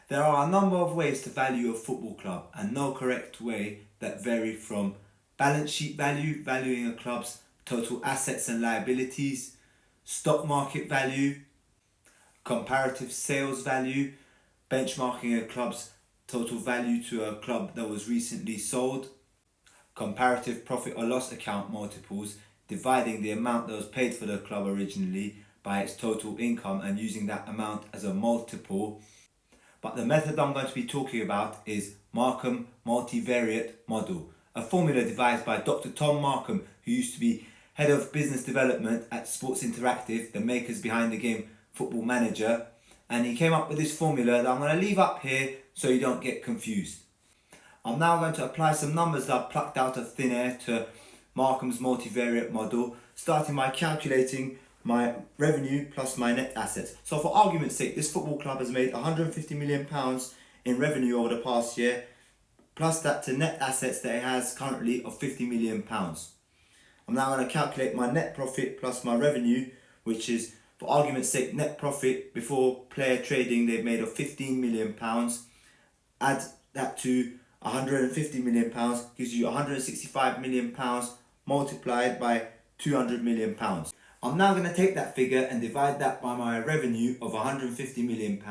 There are a number of ways to value a football club and no correct way that vary from balance sheet value, valuing a club's total assets and liabilities, stock market value, comparative sales value, benchmarking a club's total value to a club that was recently sold, comparative profit or loss account multiples, dividing the amount that was paid for the club originally by its total income and using that amount as a multiple. But the method I'm going to be talking about is Markham multivariate model, a formula devised by Dr. Tom Markham, who used to be head of business development at Sports Interactive, the makers behind the game Football Manager, and he came up with this formula that I'm going to leave up here so you don't get confused. I'm now going to apply some numbers that I've plucked out of thin air to Markham's multivariate model, starting by calculating my revenue plus my net assets. So for argument's sake, this football club has made £150 million in revenue over the past year, plus that to net assets that it has currently of £50 million. I'm now going to calculate my net profit plus my revenue, which is, for argument's sake, net profit before player trading they've made of £15 million. Add that to £150 million gives you £165 million multiplied by £200 million. I'm now going to take that figure and divide that by my revenue of £150 million,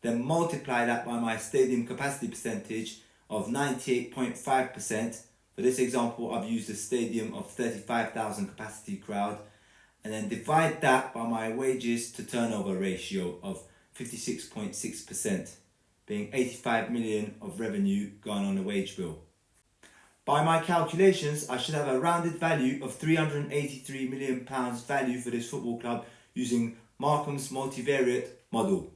then multiply that by my stadium capacity percentage of 98.5%. For this example, I've used a stadium of 35,000 capacity crowd, and then divide that by my wages to turnover ratio of 56.6%, being 85 million of revenue going on the wage bill. By my calculations, I should have a rounded value of £383 million value for this football club using Markham's multivariate model.